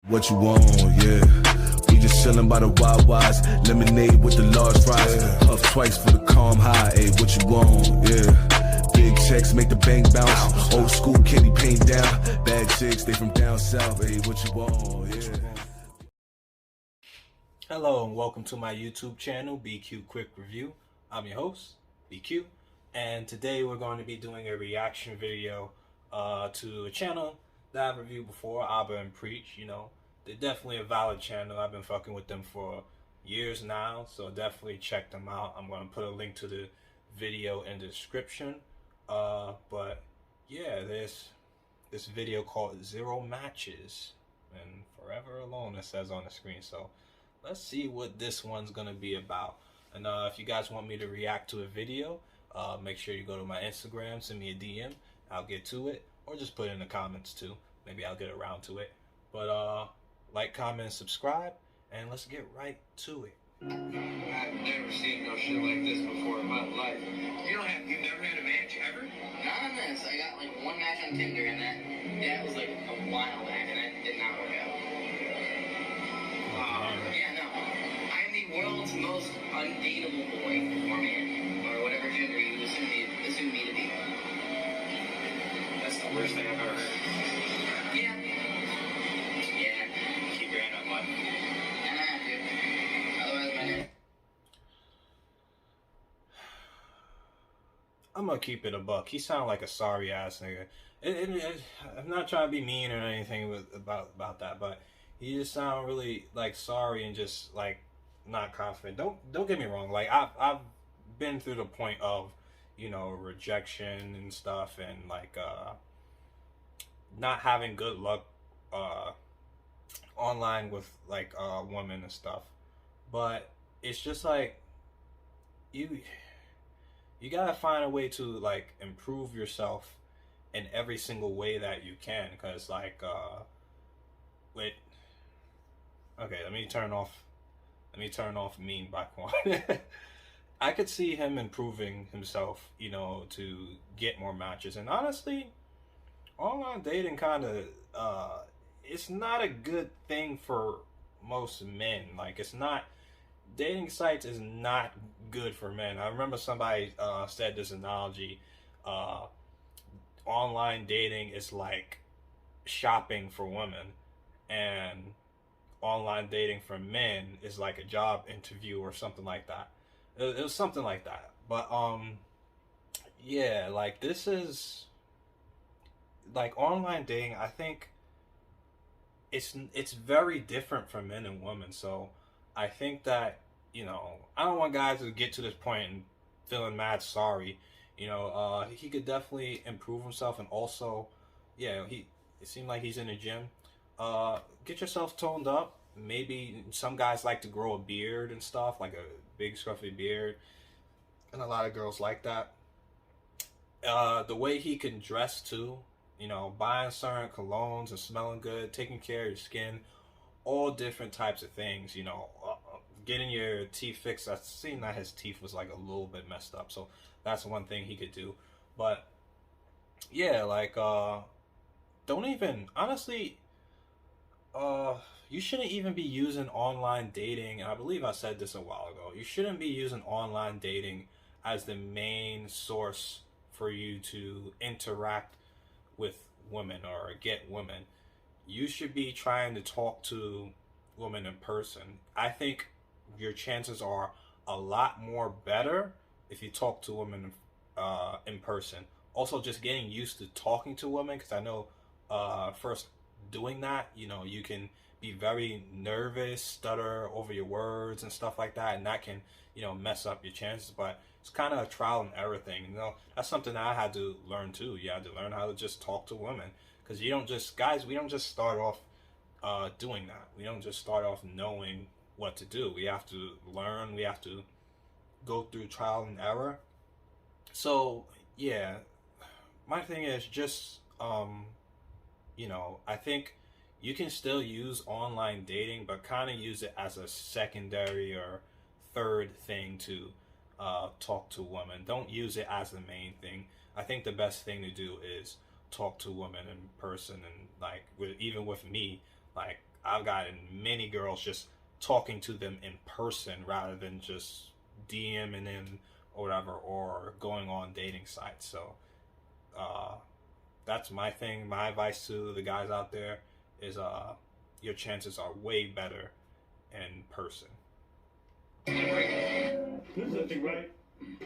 What you want, yeah. We just chillin' by the Wawas, lemonade with the large fries. Puff twice for the calm high, ayy, what you want, yeah. Big checks make the bank bounce. Old school candy paint down. Bad chicks, they from down south, ayy, what you want, yeah. Hello and welcome to my YouTube channel, BQ Quick Review. I'm your host, BQ, and today we're going to be doing a reaction video to a channel that I've reviewed before, Abba and Preach. You know, they're definitely a valid channel. I've been fucking with them for years now, so definitely check them out. I'm going to put a link to the video in the description. But yeah, this video called Zero Matches and Forever Alone, it says on the screen. So let's see what this one's gonna be about. And if you guys want me to react to a video, make sure you go to my Instagram, send me a DM, I'll get to it, or just put it in the comments too. Maybe I'll get around to it. But like, comment, and subscribe, and let's get right to it. I've never seen no shit like this before in my life. You've never had a match ever? Not on this. I got like one match on Tinder, and that was like a while back, and that did not work out. Yeah, no. I'm the world's most undateable boy or man, or whatever gender you assume me to be. That's the worst thing I've ever heard. Yeah. Keep your hand on mine. And I have to. Otherwise, my name. I'm gonna keep it a buck. He sounded like a sorry ass nigga. I'm not trying to be mean or anything about that, but he just sound really like sorry and just like not confident. Don't get me wrong. Like I've been through the point of, you know, rejection and stuff, and like not having good luck online with like women and stuff. But it's just like you gotta find a way to like improve yourself in every single way that you can, because like okay, let me turn off mean biquon. I could see him improving himself, you know, to get more matches. And honestly, online dating kind of it's not a good thing for most men. Like, it's not, dating sites is not good for men. I remember somebody said this analogy, online dating is like shopping for women, and online dating for men is like a job interview or something like that. It was something like that. But yeah, like this is like online dating. I think it's very different for men and women. So I think that, you know, I don't want guys to get to this point and feeling mad sorry. You know, he could definitely improve himself, and also, yeah, it seemed like he's in the gym. Get yourself toned up. Maybe some guys like to grow a beard and stuff, like a big scruffy beard, and a lot of girls like that. The way he can dress too, you know, buying certain colognes and smelling good, taking care of your skin, all different types of things, you know, getting your teeth fixed. I've seen that his teeth was like a little bit messed up, so that's one thing he could do. But yeah, like don't even, honestly, you shouldn't even be using online dating, and I believe I said this a while ago, you shouldn't be using online dating as the main source for you to interact with women or get women. You should be trying to talk to women in person. I think your chances are a lot more better if you talk to women in person. Also, just getting used to talking to women, because I know first doing that, you know, you can be very nervous, stutter over your words and stuff like that, and that can, you know, mess up your chances. But it's kind of a trial and error thing, you know. That's something I had to learn too. You had to learn how to just talk to women, because you don't just, guys, we don't just start off doing that. We don't just start off knowing what to do. We have to learn. We have to go through trial and error. So yeah, my thing is just you know, I think you can still use online dating, but kind of use it as a secondary or third thing to talk to women. Don't use it as the main thing. I think the best thing to do is talk to women in person, and like even with me, like I've gotten many girls just talking to them in person rather than just DMing them or whatever, or going on dating sites. So that's my thing. My advice to the guys out there is your chances are way better in person. This is the thing, right?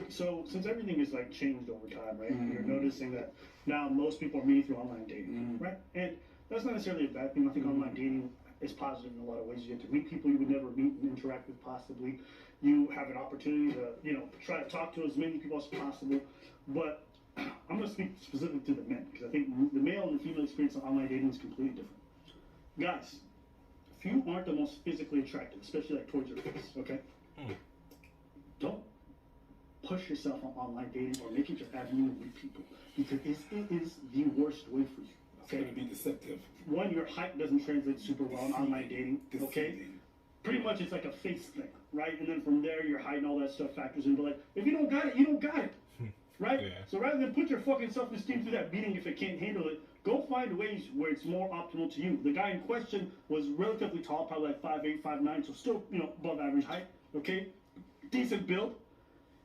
So since everything is like changed over time, right? You're noticing that now most people are meeting through online dating, right? And that's not necessarily a bad thing. I think online dating is positive in a lot of ways. You get to meet people you would never meet and interact with possibly. You have an opportunity to, you know, try to talk to as many people as possible. But I'm going to speak specifically to the men, because I think the male and the female experience on online dating is completely different. Guys, if you aren't the most physically attractive, especially like towards your face, okay? Don't push yourself on online dating or make it your avenue to meet people, because it is the worst way for you. Okay? It's going to be deceptive. One, your height doesn't translate super well in online dating, okay? Pretty much it's like a face thing, right? And then from there, your height and all that stuff factors in. But like, if you don't got it, you don't got it, right? Yeah. So rather than put your fucking self-esteem through that beating if it can't handle it, go find ways where it's more optimal to you. The guy in question was relatively tall, probably like 5'8", 5'9", so still, you know, above average height, okay? Decent build.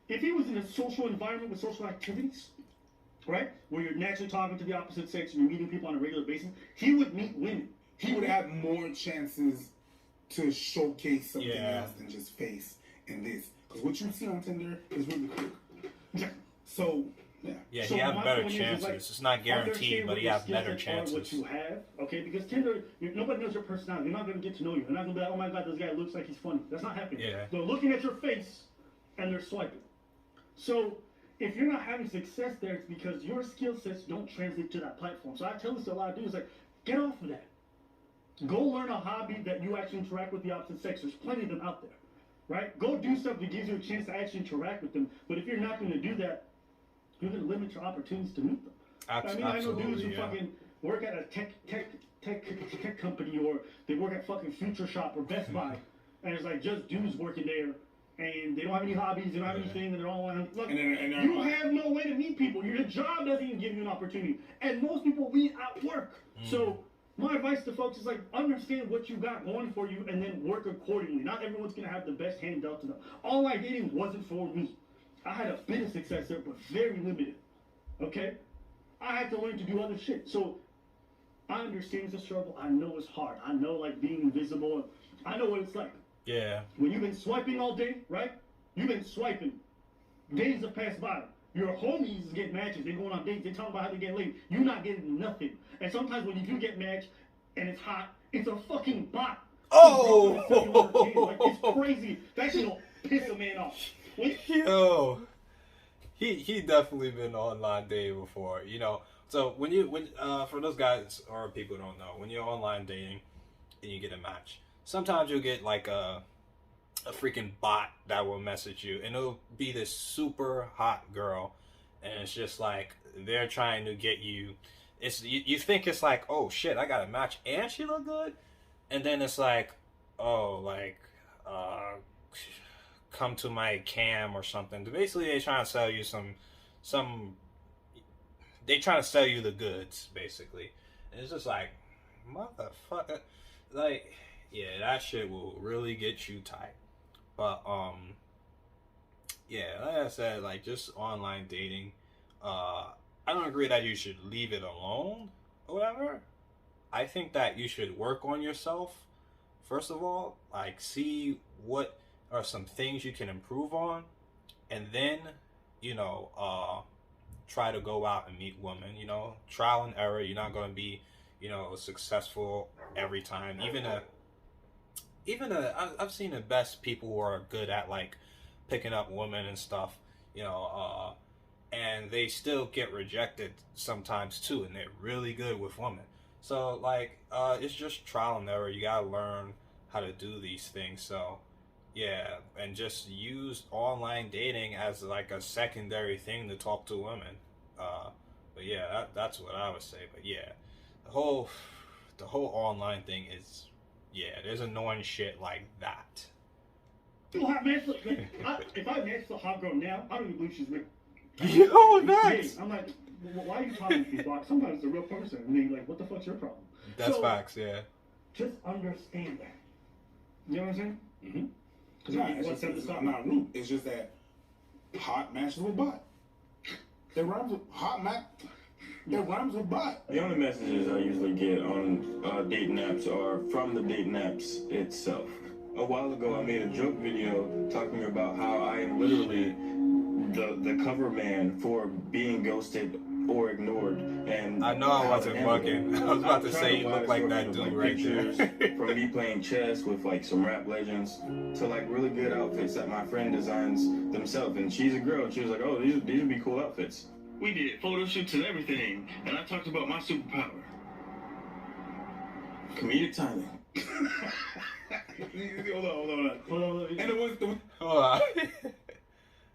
If he was in a social environment with social activities, right, where you're naturally talking to the opposite sex and you're meeting people on a regular basis, he would meet women. He would have more chances to showcase something Yeah. else than just face and this. Because what you see on Tinder is really quick. Yeah. So, yeah. Yeah, So he has my better point is, chances. like, It's not guaranteed, understand but what he your has skill better sets are, chances. what you have, okay? Because Tinder, nobody knows your personality. They're not going to get to know you. They're not going to be like, oh my God, this guy looks like he's funny. That's not happening. Yeah. They're looking at your face and they're swiping. So if you're not having success there, it's because your skill sets don't translate to that platform. So I tell this to a lot of dudes, like, get off of that. Go learn a hobby that you actually interact with the opposite sex. There's plenty of them out there, right? Go do stuff that gives you a chance to actually interact with them. But if you're not going to do that, you're going to limit your opportunities to meet them. I mean, I know dudes who fucking work at a tech company, or they work at fucking Future Shop or Best Buy, and it's like just dudes working there, and they don't have any hobbies, they don't have anything, and they're all on. Look, you have no way to meet people. Your job doesn't even give you an opportunity, and most people meet at work. So my advice to folks is like, understand what you got going for you, and then work accordingly. Not everyone's gonna have the best hand dealt to them. Online dating wasn't for me. I had a bit of success there, but very limited. Okay? I had to learn to do other shit. So I understand it's a struggle. I know it's hard. I know, like, being invisible. I know what it's like. Yeah. When you've been swiping all day, right? You've been swiping. Days have passed by. Your homies get matches. They're going on dates. They're talking about how they get laid. You're not getting nothing. And sometimes when you do get matched and it's hot, it's a fucking bot. Oh! Like, it's crazy. That shit'll piss a man off. Yo, he definitely been online dating before, you know. So when for those guys or people who don't know, when you're online dating and you get a match, sometimes you'll get like a freaking bot that will message you, and it'll be this super hot girl, and it's just like they're trying to get you. It's you think it's like, oh shit, I got a match and she look good, and then it's like, oh, like come to my cam or something. Basically, they trying to sell you some. They trying to sell you the goods, basically. And it's just like, motherfucker, like, yeah, that shit will really get you tight. But yeah, like I said, like, just online dating. I don't agree that you should leave it alone or whatever. I think that you should work on yourself first of all. Like, see what are some things you can improve on, and then, you know, try to go out and meet women. You know, trial and error. You're not going to be, you know, successful every time. I've seen the best people who are good at, like, picking up women and stuff, you know, and they still get rejected sometimes too, and they're really good with women. So, like, it's just trial and error. You gotta learn how to do these things. So, yeah, and just use online dating as like a secondary thing to talk to women. But yeah, that's what I would say. But yeah, the whole online thing is, yeah, there's annoying shit like that. You hot man, look, man, if I match a hot girl now, I don't even believe she's real. Yo, nice. I'm like, why are you talking to me, Doc? Sometimes it's a real person, and they're like, what the fuck's your problem? That's facts, yeah. Just understand that. You know what I'm saying? Mm-hmm. Because Nah, I'm not rude. It's just that hot matches with bot. It rhymes with hot match. It rhymes with bot. The only messages I usually get on dating apps are from the dating apps itself. A while ago, I made a joke video talking about how I am literally the cover man for being ghosted or ignored. And I know I wasn't bugging. I was about to say you look like that dude right there. From me playing chess with like some rap legends to like really good outfits that my friend designs themselves. And she's a girl. And she was like, "Oh, these would be cool outfits." We did photo shoots and everything, and I talked about my superpower. Comedic timing. Hold on. And it was the... Hold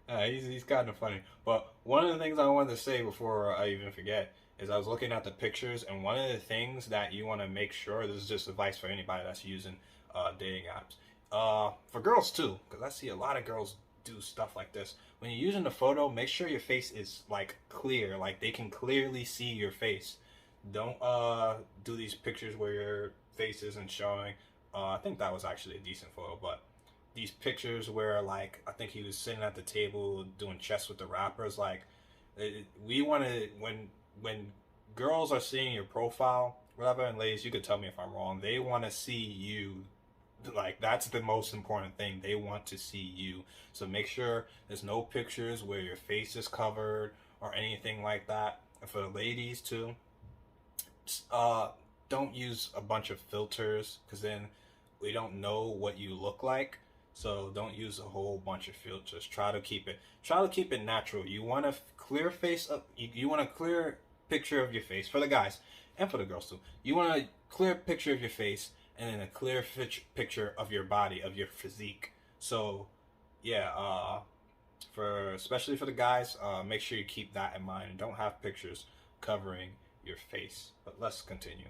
on. He's kind of funny. But one of the things I wanted to say before I even forget is I was looking at the pictures, and one of the things that you want to make sure, this is just advice for anybody that's using dating apps, for girls too, because I see a lot of girls do stuff like this. When you're using the photo, make sure your face is like clear, like they can clearly see your face. Don't do these pictures where your face isn't showing. I think that was actually a decent photo, but these pictures where like I think he was sitting at the table doing chess with the rappers, like we want to, when girls are seeing your profile, whatever, and ladies, you could tell me if I'm wrong, they want to see you. Like that's the most important thing. They want to see you. So make sure there's no pictures where your face is covered or anything like that. And for the ladies too, don't use a bunch of filters, because then we don't know what you look like. So don't use a whole bunch of filters. Try to keep it natural. You want a clear face up. You want a clear picture of your face for the guys and for the girls too. You want a clear picture of your face, and then a clear picture of your body, of your physique. So, yeah, especially for the guys, make sure you keep that in mind and don't have pictures covering your face. But let's continue.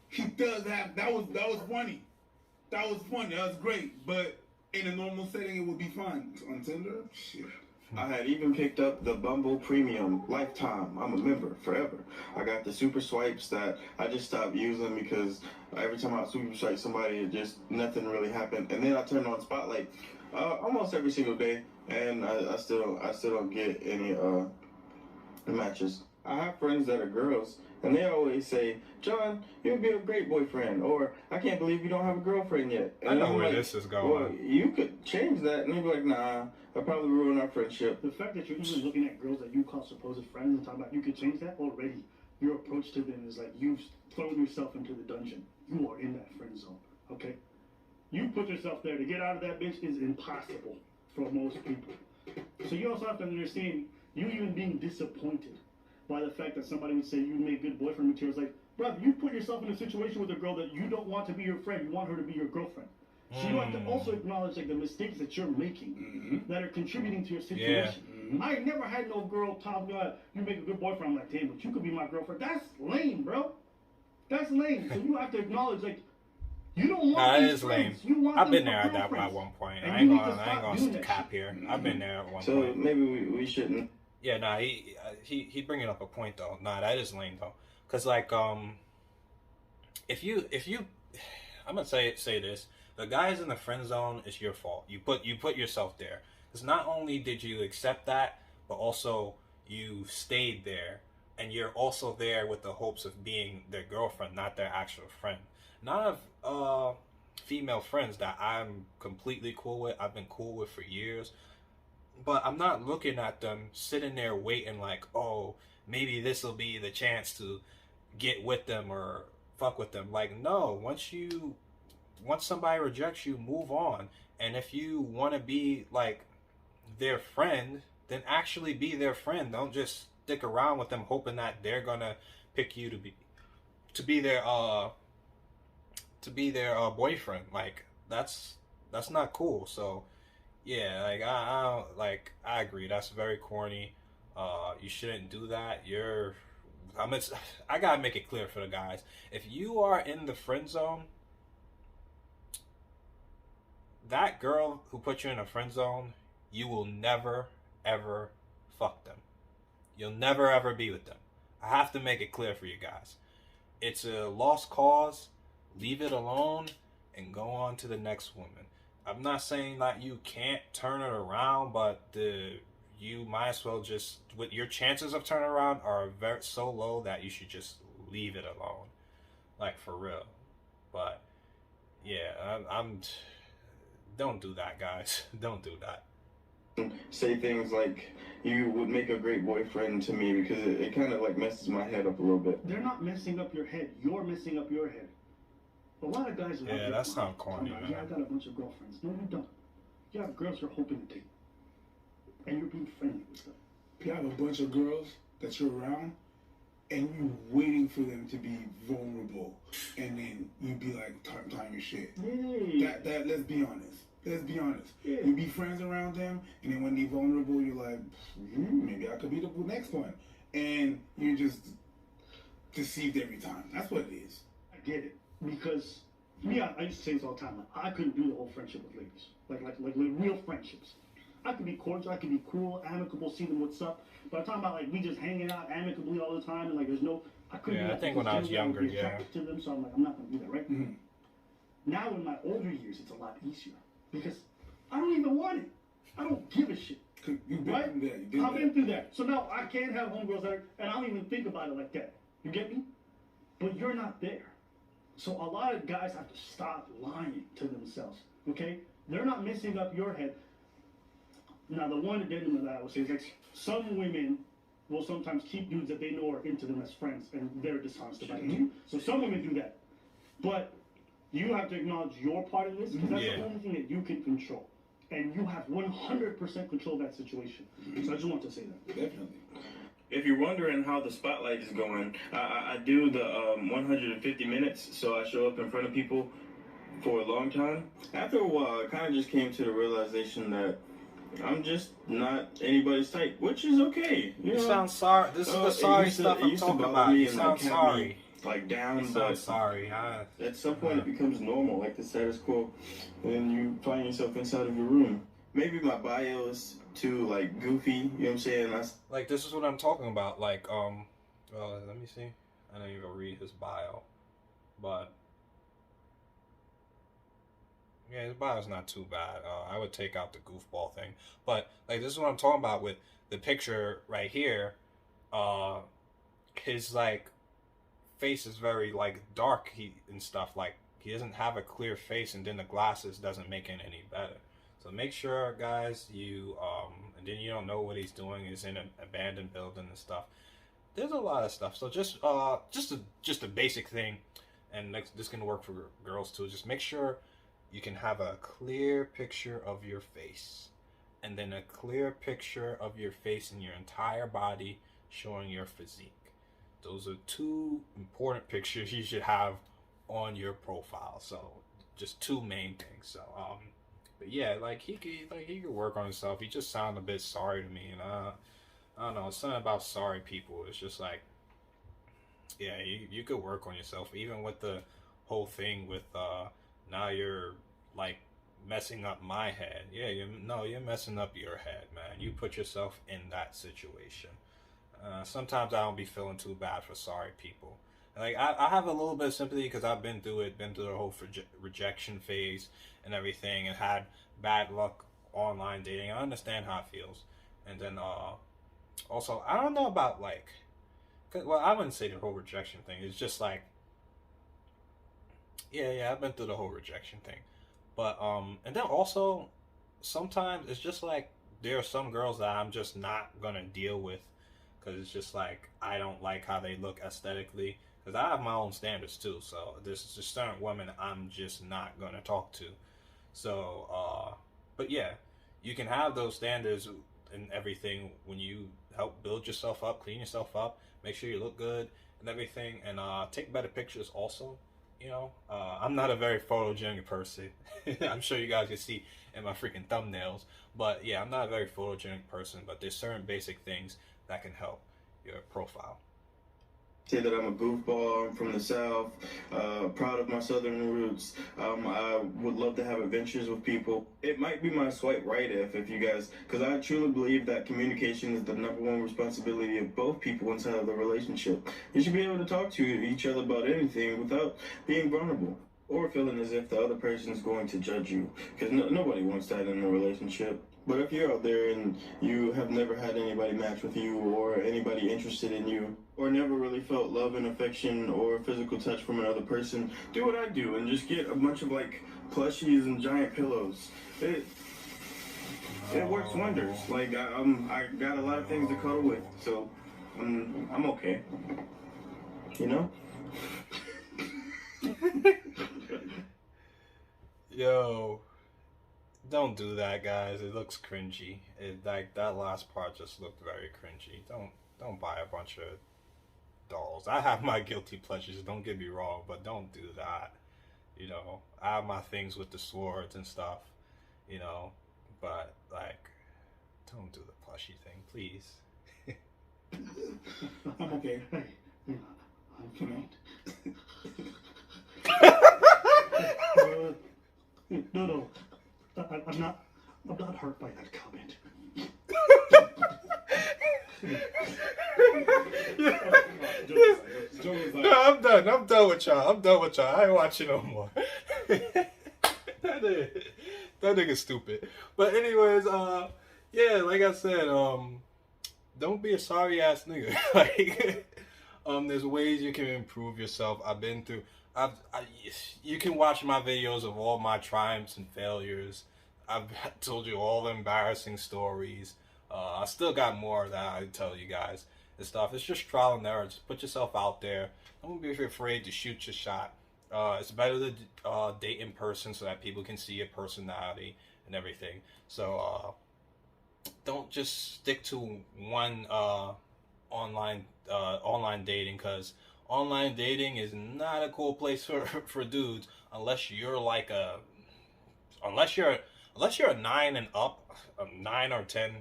He does have that was funny. That was funny. That was great. But in a normal setting, it would be fine. On Tinder, shit. I had even picked up the Bumble Premium Lifetime. I'm a member forever. I got the super swipes that I just stopped using because every time I super swipe somebody, it just nothing really happened. And then I turned on Spotlight almost every single day, and I still don't get any matches. I have friends that are girls, and they always say, "John, you'd be a great boyfriend," or "I can't believe you don't have a girlfriend yet." And I know I'm where like, this is going. Well, you could change that, and they'd be like, "Nah, I'll probably ruin our friendship." The fact that you're even looking at girls that you call supposed friends and talking about you could change that already, your approach to them is like you've thrown yourself into the dungeon. You are in that friend zone, okay? You put yourself there. To get out of that bitch is impossible for most people. So you also have to understand, you even being disappointed by the fact that somebody would say you made good boyfriend materials. Like, brother, you put yourself in a situation with a girl that you don't want to be your friend. You want her to be your girlfriend. So you have to also acknowledge like the mistakes that you're making that are contributing to your situation. Yeah. I never had no girl tell me like, you make a good boyfriend. I'm like, damn, but you could be my girlfriend. That's lame, bro. That's lame. So you have to acknowledge like you don't want these friends. You want I've them been for there at that girlfriends. at one point. And I ain't gonna cap here. I've been there at one So point. maybe we shouldn't. Yeah, nah, he bringing up a point though. Nah, that is lame though. Cause like if you I'm gonna say this. The guys in the friend zone is your fault. You put yourself there. Because not only did you accept that, but also you stayed there, and you're also there with the hopes of being their girlfriend, not their actual friend. None of female friends that I'm completely cool with, I've been cool with for years, but I'm not looking at them sitting there waiting like, oh, maybe this will be the chance to get with them or fuck with them. Like, no, once somebody rejects you, move on. And if you want to be like their friend, then actually be their friend. Don't just stick around with them hoping that they're gonna pick you to be their boyfriend. Like that's not cool. So yeah, like I agree. That's very corny. You shouldn't do that. I gotta make it clear for the guys. If you are in the friend zone, that girl who put you in a friend zone, you will never, ever fuck them. You'll never, ever be with them. I have to make it clear for you guys. It's a lost cause. leave it alone and go on to the next woman. I'm not saying that you can't turn it around, but you might as well just, with your chances of turning around are so low that you should just leave it alone, like for real. But yeah, I'm don't do that, guys. Don't do that. Say things like, you would make a great boyfriend to me, because it kind of like messes my head up a little bit. They're not messing up your head. You're messing up your head. A lot of guys are Yeah, that sounds corny, man. Yeah, I got a bunch of girlfriends. No, you don't. You have girls you're hoping to date. And you're being friendly with them. You have a bunch of girls that you're around, and you're waiting for them to be vulnerable, and then you be like talking your shit. Yeah. That let's be honest. Let's be honest. Yeah. You be friends around them, and then when they're vulnerable, you're like, maybe I could be the next one. And you're just deceived every time. That's what it is. I get it. Because me, I used to say this all the time. Like, I couldn't do the whole friendship with ladies. Like real friendships. I could be cordial, I could be cool, amicable, see them what's up. But I'm talking about like we just hanging out amicably all the time, and like there's no. I couldn't. Yeah, do I that think when I was younger, be attracted to them, so I'm like, I'm not gonna do that, right? Mm-hmm. Now in my older years, it's a lot easier because I don't even want it. I don't give a shit. You've been Right? through that. You've been I've there. been through that. So now I can't have homegirls that are, and I don't even think about it like that. You get me? But you're not there. So a lot of guys have to stop lying to themselves. Okay? They're not messing up your head. Now the one addendum that I would say is like some women will sometimes keep dudes that they know are into them as friends, and they're dishonest about it too. So some women do that. But you have to acknowledge your part of this, because that's the only thing that you can control. And you have 100% control of that situation. So I just want to say that. Definitely. If you're wondering how the spotlight is going, I do the 150 minutes, so I show up in front of people for a long time. After a while, I kind of just came to the realization that I'm just not anybody's type, which is okay. You sound sorry. This is the sorry stuff I'm talking about. You sound sorry. Like down, You but sound sorry. at some point it becomes normal, like the status quo, and you find yourself inside of your room. Maybe my bio is too like goofy, you know what I'm saying? Like, this is what I'm talking about. Like, well, let me see. I didn't even read his bio, but yeah, his bio's not too bad. I would take out the goofball thing, but like, this is what I'm talking about with the picture right here. His like face is very like dark and stuff. Like, he doesn't have a clear face, and then the glasses doesn't make it any better. So make sure, guys, you and then you don't know what he's doing. He's in an abandoned building and stuff. There's a lot of stuff. So just a basic thing, and this can work for girls too. Just make sure you can have a clear picture of your face, and then a clear picture of your face and your entire body showing your physique. Those are two important pictures you should have on your profile. So just two main things. So but yeah, like he could work on himself. He just sounded a bit sorry to me, and I don't know, it's something about sorry people. It's just like, yeah, you could work on yourself, even with the whole thing with now you're like messing up my head. Yeah, you're messing up your head, man. You put yourself in that situation. Sometimes I don't be feeling too bad for sorry people. Like, I have a little bit of sympathy because I've been through the whole rejection phase and everything, and had bad luck online dating. I understand how it feels. And then also, I don't know about like, well, I wouldn't say the whole rejection thing. It's just like, yeah, I've been through the whole rejection thing. But and then also, sometimes it's just like there are some girls that I'm just not gonna deal with, because it's just like I don't like how they look aesthetically. Because I have my own standards too, so there's just certain women I'm just not gonna talk to. So, but yeah, you can have those standards and everything when you help build yourself up, clean yourself up, make sure you look good and everything, and take better pictures also. You know, I'm not a very photogenic person. I'm sure you guys can see in my freaking thumbnails. But yeah, I'm not a very photogenic person, but there's certain basic things that can help your profile. Say that I'm a goofball, I'm from the South, proud of my Southern roots. I would love to have adventures with people. It might be my swipe right if you guys, because I truly believe that communication is the #1 responsibility of both people inside of the relationship. You should be able to talk to each other about anything without being vulnerable. or feeling as if the other person is going to judge you, because nobody wants that in a relationship. But if you're out there and you have never had anybody match with you or anybody interested in you or never really felt love and affection or physical touch from another person, do what I do and just get a bunch of like plushies and giant pillows. It works wonders. Like I got a lot of things to cuddle with, so I'm okay. You know? Yo, don't do that, guys. It looks cringy. Like that last part just looked very cringy. Don't buy a bunch of dolls. I have my guilty pleasures, don't get me wrong, but don't do that. You know, I have my things with the swords and stuff, you know, but like, don't do the plushie thing, please. I'm okay. Hey, Come on. No. I'm not hurt by that comment. No, I'm done with y'all. I ain't watching no more. that nigga's stupid. But anyways, yeah, like I said, don't be a sorry ass nigga. Like, there's ways you can improve yourself. You can watch my videos of all my triumphs and failures. I've told you all the embarrassing stories. I still got more that I tell you guys and stuff. It's just trial and error. Just put yourself out there. Don't be afraid to shoot your shot. It's better to date in person so that people can see your personality and everything. So don't just stick to one online dating, because online dating is not a cool place for dudes unless you're like unless you're a 9 and up, a 9 or 10.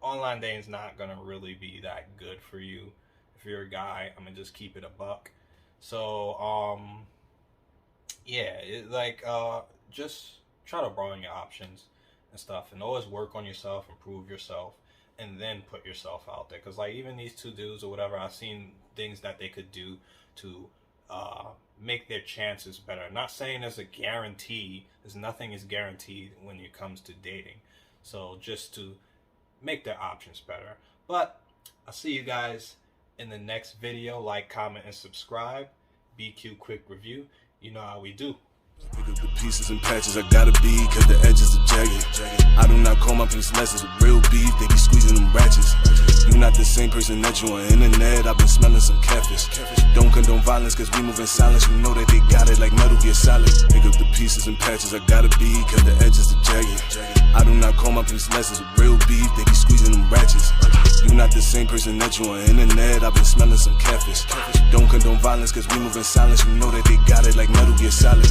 Online dating's not gonna really be that good for you if you're a guy. I'm gonna just keep it a buck. So yeah, just try to broaden your options and stuff, and always work on yourself, improve yourself, and then put yourself out there. Because like even these two dudes or whatever, I've seen things that they could do to make their chances better. I'm not saying there's a guarantee, because nothing is guaranteed when it comes to dating. So just to make their options better. But I'll see you guys in the next video. Like, comment, and subscribe. BQ Quick Review. You know how we do. Pick up the pieces and patches, I gotta be, cause the edges are jagged. I do not call my peace lessons with real beef, they be squeezing them ratchets. You not the same person that you on internet, I've been smelling some catfish. Don't condone violence, cause we move in silence, you know that they got it like Metal Gear Solid. Pick up the pieces and patches, I gotta be, cause the edges are jagged. I do not call my peace lessons with real beef, they be squeezing them ratchets. You not the same person that you on internet, I've been smelling some catfish. Don't condone violence, cause we move in silence, you know that they got it like Metal Gear Solid.